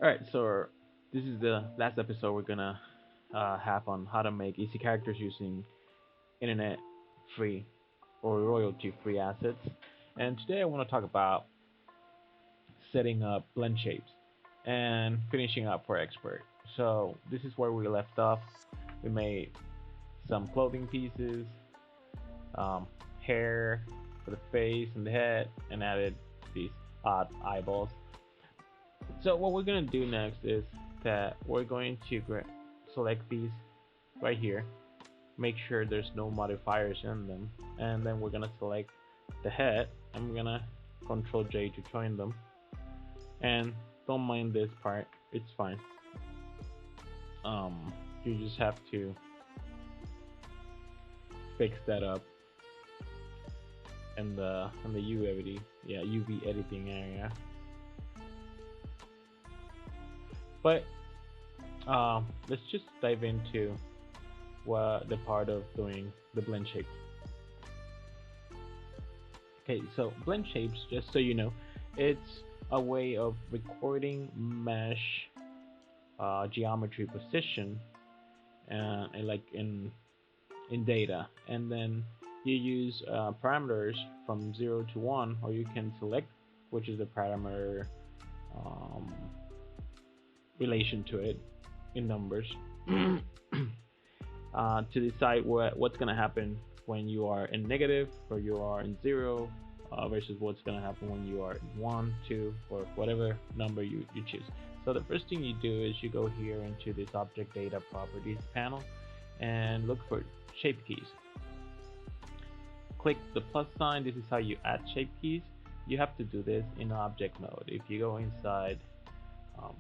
All right, so this is the last episode we're gonna have on how to make easy characters using internet free or royalty free assets. And today I want to talk about setting up blend shapes and finishing up for expert. So this is where we left off. We made some clothing pieces, um, hair for the face and the head, and added these odd eyeballs. So what we're gonna do next is that we're going to select these right here, make sure there's no modifiers in them, and then we're gonna select the head. I'm gonna Control J to join them, and don't mind this part, it's fine. Um, you just have to fix that up in the UV editing area. But let's just dive into what the part of doing the blend shapes. Okay, so blend shapes, just so you know, it's a way of recording mesh geometry position and like in data, and then you use parameters from 0 to 1, or you can select which is the parameter um, relation to it in numbers to decide what's going to happen when you are in negative or you are in 0 versus what's going to happen when you are in 1, 2, or whatever number you choose. So the first thing you do is you go here into this object data properties panel and look for shape keys. Click the plus sign. This is how you add shape keys. You have to do this in object mode. If you go inside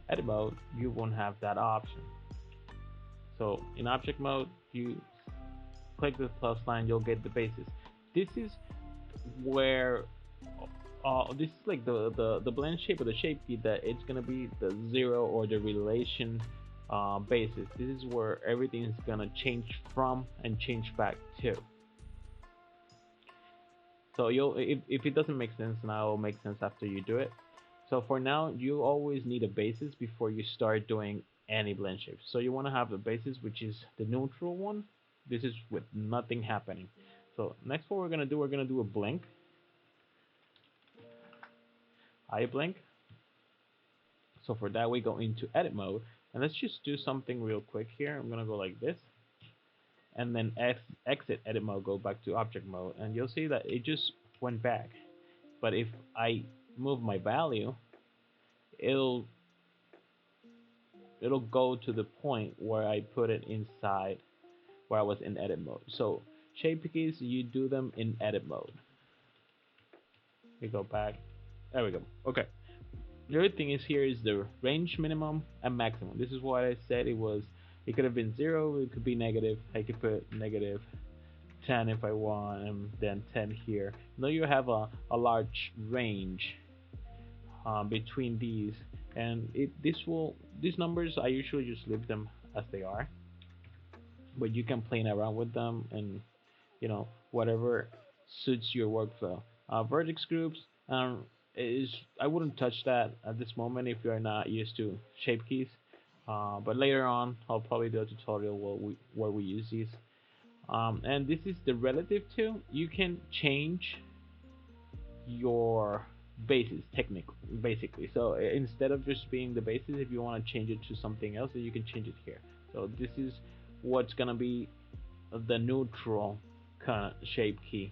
edit mode, you won't have that option. So in object mode, you click the plus line, you'll get the basis. This is where this is like the blend shape or the shape key, that it's gonna be the 0 or the relation basis. This is where everything is gonna change from and change back to. So you'll if it doesn't make sense now, it'll make sense after you do it. So for now, you always need a basis before you start doing any blend shapes. So you want to have a basis, which is the neutral one. This is with nothing happening. So next, what we're gonna do a blink, eye blink. So for that, we go into edit mode, and let's just do something real quick here. I'm gonna go like this, and then exit edit mode, go back to object mode, and you'll see that it just went back. But if I move my value, it'll it'll go to the point where I put it inside where I was in edit mode. So shape keys, you do them in edit mode. We go back. There we go. Okay. The other thing is here is the range minimum and maximum. This is what I said it was. It could have been 0. It could be negative. I could put negative 10 if I want, and then 10 here. Now you have a large range between these, and these numbers I usually just leave them as they are, but you can play around with them and whatever suits your workflow. Vertex groups is I wouldn't touch that at this moment if you're not used to shape keys. But later on, I'll probably do a tutorial where we use these. And this is the relative to. You can change your basis technically, basically. So instead of just being the basis, if you want to change it to something else, then you can change it here. So this is what's gonna be the neutral kind of shape key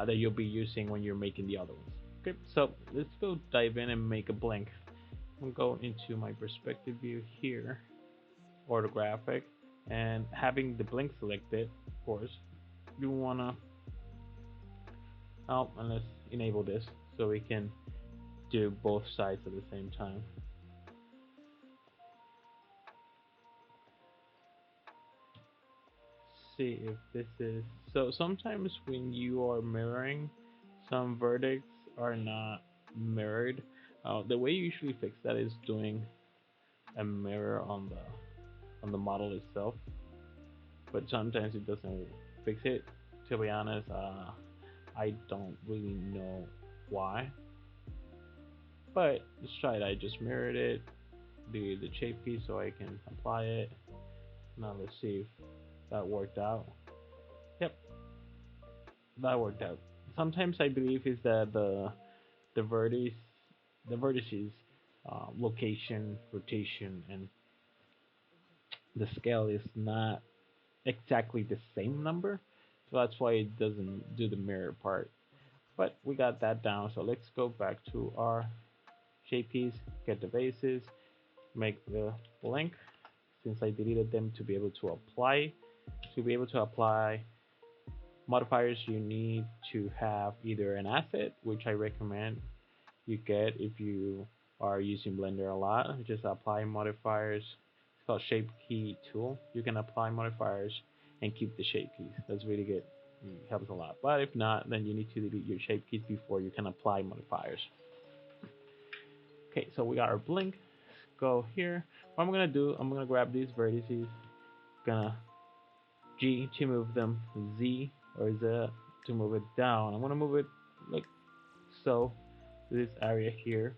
that you'll be using when you're making the other ones. Okay, so let's go dive in and make a blink. I'm going into my perspective view here, orthographic, and having the blink selected, of course, you wanna and let's enable this so we can do both sides at the same time. See if this is so. Sometimes when you are mirroring, some verdicts are not mirrored. The way you usually fix that is doing a mirror on the model itself, but sometimes it doesn't fix it. To be honest, I don't really know why, but let's try it. I just mirrored it, the shape key so I can apply it. Now let's see if that worked out. Yep, that worked out. Sometimes I believe is that the vertice the vertices location, rotation, and the scale is not exactly the same number, so that's why it doesn't do the mirror part. But we got that down, so let's go back to our shape keys, get the bases, make the link. Since I deleted them to be able to apply modifiers, you need to have either an asset, which I recommend you get if you are using Blender a lot. Just apply modifiers. It's called Shape Key Tool. You can apply modifiers and keep the shape keys. That's really good. It helps a lot. But if not, then you need to delete your shape keys before you can apply modifiers. Okay, so we got our blink. Let's go here. What I'm gonna do, I'm gonna grab these vertices, gonna G to move them, Z or Z to move it down. I'm gonna move it like so, this area here.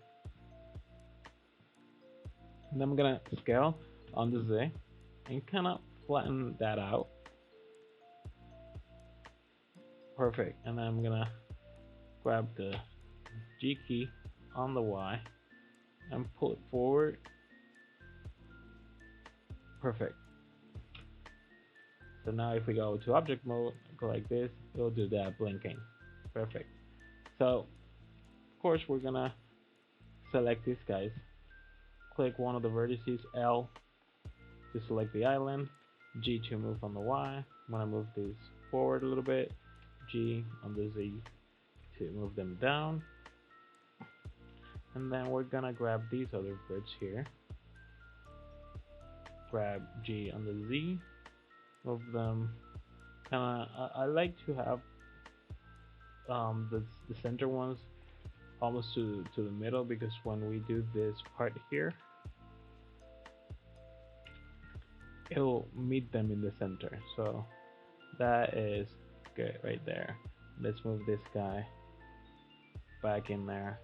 And I'm gonna scale on the Z and kind of flatten that out. Perfect. And then I'm gonna grab the G key on the Y and pull it forward. Perfect. So now if we go to object mode, go like this, it'll do that blinking. Perfect. So of course we're gonna select these guys. Click one of the vertices, L to select the island, G to move on the Y. I'm gonna move these forward a little bit, G on the Z to move them down. And then we're gonna grab these other verts here. Grab G on the Z, move them kinda, I like to have the center ones almost to the middle, because when we do this part here, it'll meet them in the center. So that is good right there. Let's move this guy back in there.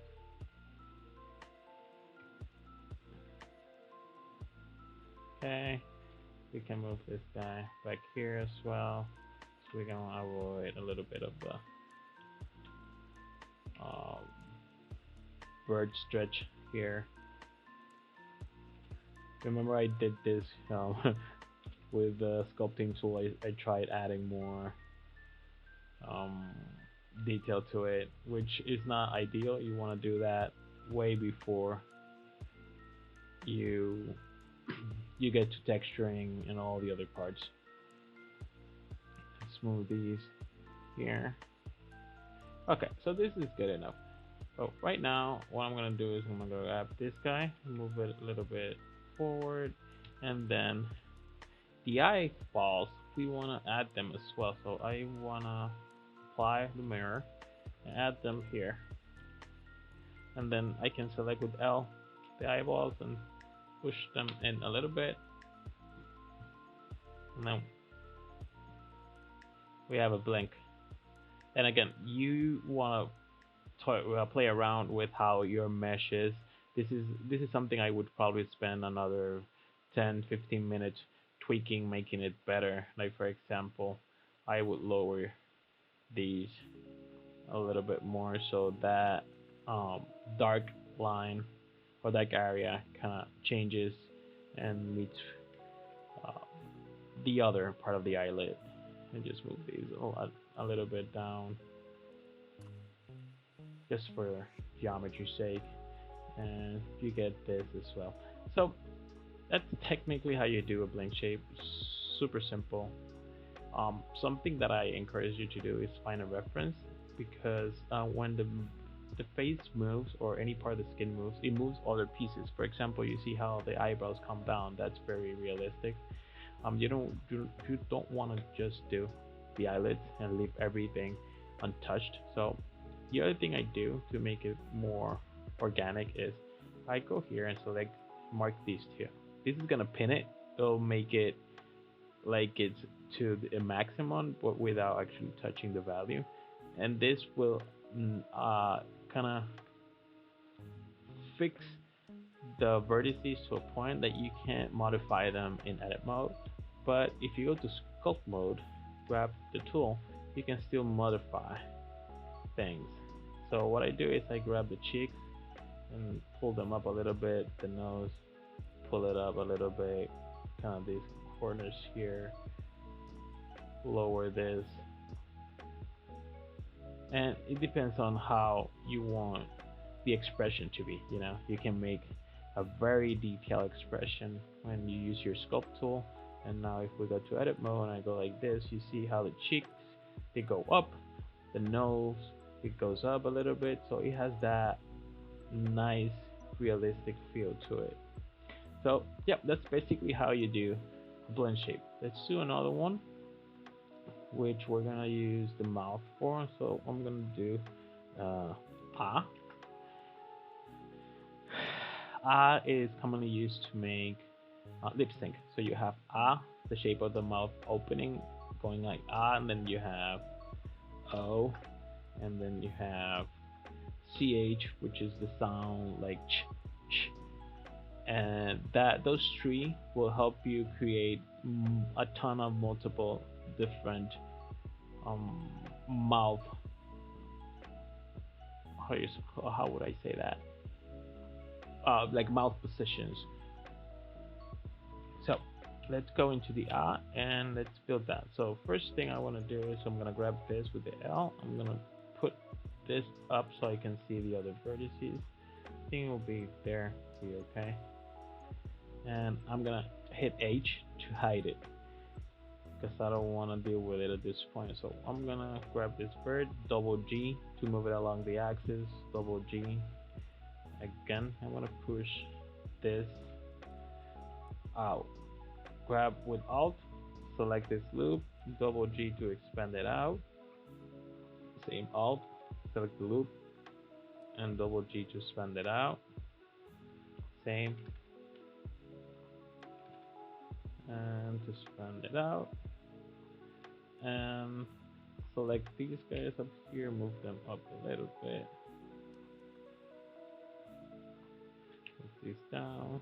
Okay, we can move this guy back here as well, so we can avoid a little bit of the bird stretch here. Remember I did this with the sculpting tool. I tried adding more um, detail to it, which is not ideal. You want to do that way before you you get to texturing and all the other parts. Let's move these here. Okay, so this is good enough. So right now, what I'm gonna do is I'm gonna grab this guy, move it a little bit forward, and then the eyeballs, we wanna add them as well. So I wanna apply the mirror and add them here, and then I can select with L the eyeballs and push them in a little bit, and then we have a blink. And again, you want to play around with how your mesh is. This is something I would probably spend another 10-15 minutes tweaking, making it better. Like for example, I would lower these a little bit more so that dark line or dark area kind of changes and meets uh, the other part of the eyelid. And just move these a little bit down, just for geometry's sake, and you get this as well. So that's technically how you do a blink shape. Super simple. Something that I encourage you to do is find a reference, because when the face moves or any part of the skin moves, it moves other pieces. For example, you see how the eyebrows come down. That's very realistic. You don't want to just do the eyelids and leave everything untouched. So the other thing I do to make it more organic is I go here and select mark these two. This is gonna pin it. It'll make it like it's to the maximum, but without actually touching the value. And this will kind of fix the vertices to a point that you can't modify them in edit mode. But if you go to sculpt mode, grab the tool, you can still modify things. So what I do is I grab the cheeks and pull them up a little bit, the nose, pull it up a little bit, kind of these corners here, lower this, and it depends on how you want the expression to be. You know, you can make a very detailed expression when you use your sculpt tool. And now if we go to edit mode and I go like this, you see how the cheeks, they go up, the nose, it goes up a little bit, so it has that nice realistic feel to it. So yep, that's basically how you do blend shape. Let's do another one, which we're gonna use the mouth for. So I'm gonna do ah. Ah is commonly used to make lip sync. So you have ah, the shape of the mouth opening, going like ah, and then you have o, and then you have ch, which is the sound like ch, and that those three will help you create a ton of multiple different mouth. How would I say that? Like mouth positions. So let's go into the ah and let's build that. So first thing I want to do is I'm gonna grab this with the L. I'm gonna put this up so I can see the other vertices. I think it will be there, be okay. And I'm gonna hit H to hide it because I don't want to deal with it at this point. So I'm gonna grab this bird, double G to move it along the axis, double G. Again, I'm gonna push this out. Grab with Alt, select this loop, double G to expand it out. Same Alt, select the loop, and double G to expand it out. Same. And to expand it out. And select these guys up here, move them up a little bit. Move these down.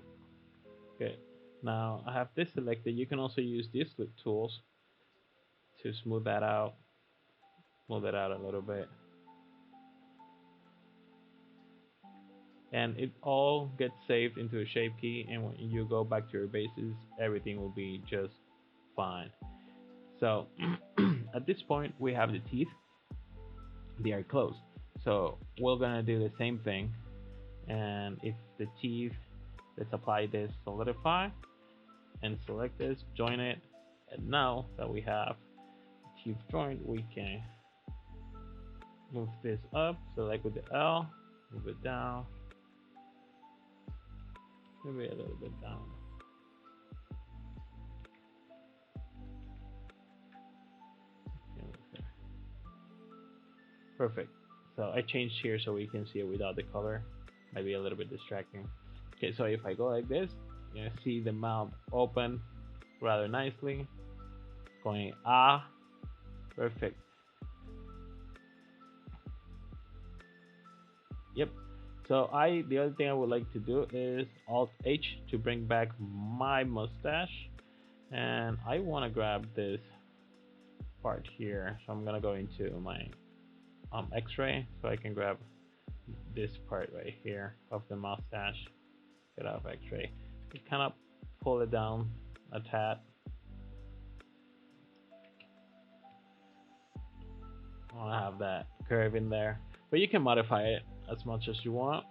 Okay. Now I have this selected. You can also use these tools to smooth that out. Move it out a little bit. And it all gets saved into a shape key, and when you go back to your bases, everything will be just fine. So at this point we have the teeth, they are closed, so we're gonna do the same thing. And if the teeth, let's apply this solidify and select this, join it, and now that we have teeth joined, we can move this up, select with the L, move it down, maybe a little bit down. Perfect. So I changed here so we can see it without the color. Might be a little bit distracting. Okay, so if I go like this, you see the mouth open rather nicely. Going ah, perfect. Yep. So the other thing I would like to do is Alt H to bring back my mustache, and I want to grab this part here. So I'm gonna go into my X-ray so I can grab this part right here of the mustache. Get off X-ray. You kind of pull it down a tad. I want to have that curve in there, but you can modify it as much as you want.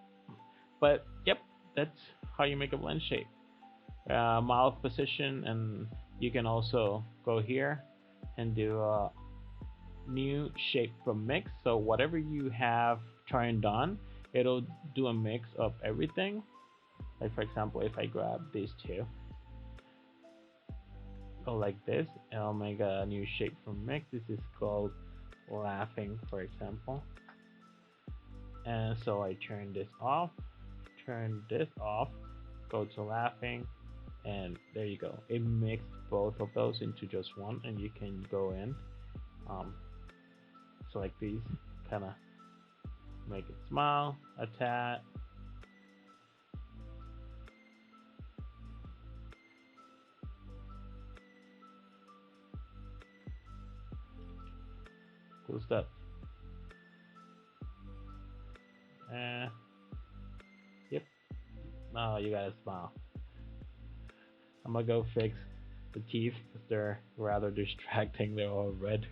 But yep, that's how you make a blend shape. Mouth position, and you can also go here and do a new shape from mix. So whatever you have turned on, it'll do a mix of everything. Like for example, if I grab these two, go like this, and I'll make a new shape from mix. This is called laughing, for example. And so I turn this off, go to laughing, and there you go. It mixed both of those into just one, and you can go in, select these, kind of make it smile a tad, Cool stuff. Uh, yep. Oh, you gotta smile. I'm gonna go fix the teeth because they're rather distracting. They're all red.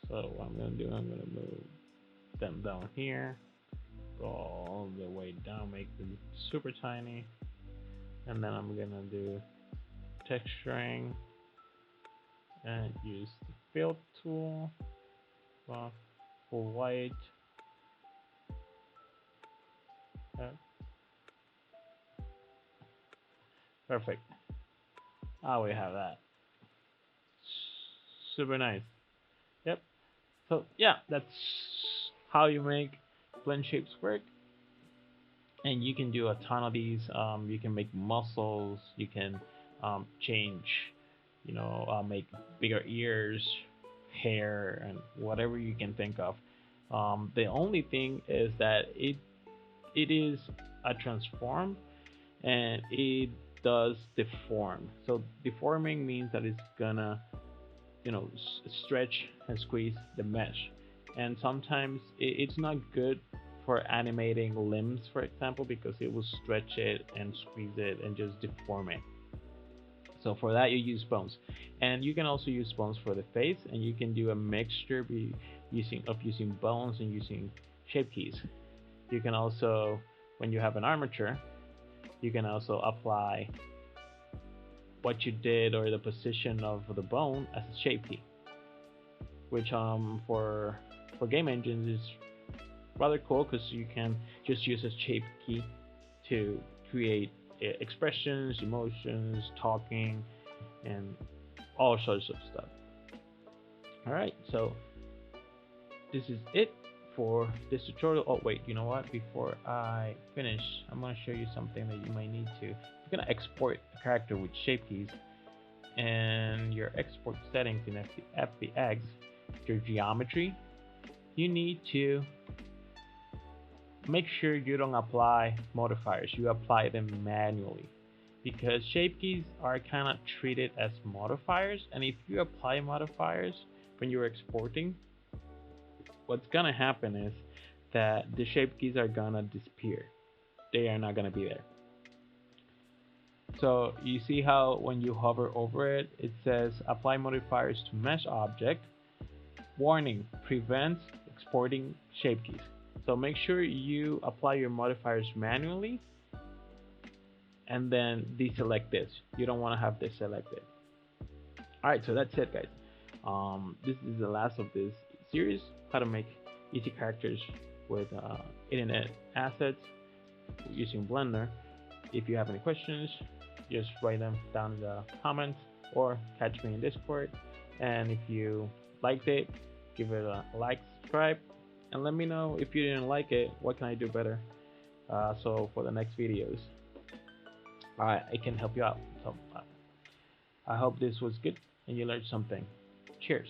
So what I'm gonna do, I'm gonna move them down here, go all the way down, make them super tiny, and then I'm gonna do texturing and use the fill tool for white. Perfect. Ah, we have that. Super nice. Yep. So yeah, that's how you make blend shapes work. And you can do a ton of these. You can make muscles. You can change, make bigger ears, hair, and whatever you can think of. The only thing is that it is a transform, and it does deform. So deforming means that it's gonna, stretch and squeeze the mesh, and sometimes it's not good for animating limbs, for example, because it will stretch it and squeeze it and just deform it. So for that you use bones, and you can also use bones for the face, and you can do a mixture using bones and using shape keys. You can also, when you have an armature, you can also apply what you did or the position of the bone as a shape key, which for game engines is rather cool because you can just use a shape key to create expressions, emotions, talking, and all sorts of stuff. All right, so this is it for this tutorial. Oh wait, you know what? Before I finish, I'm gonna show you something that you might need to. You're gonna export a character with shape keys, and your export settings in FBX, your geometry, you need to make sure you don't apply modifiers. You apply them manually, because shape keys are kind of treated as modifiers, and if you apply modifiers when you're exporting, what's gonna happen is that the shape keys are gonna disappear. They are not gonna be there. So you see how when you hover over it, it says apply modifiers to mesh object. Warning, prevents exporting shape keys. So make sure you apply your modifiers manually and then deselect this. You don't want to have this selected. Alright, so that's it, guys. This is the last of this series, how to make easy characters with internet assets using Blender. If you have any questions, just write them down in the comments or catch me in Discord. And if you liked it, give it a like, subscribe, and let me know if you didn't like it, what can I do better, so for the next videos I can help you out. So I hope this was good and you learned something. Cheers.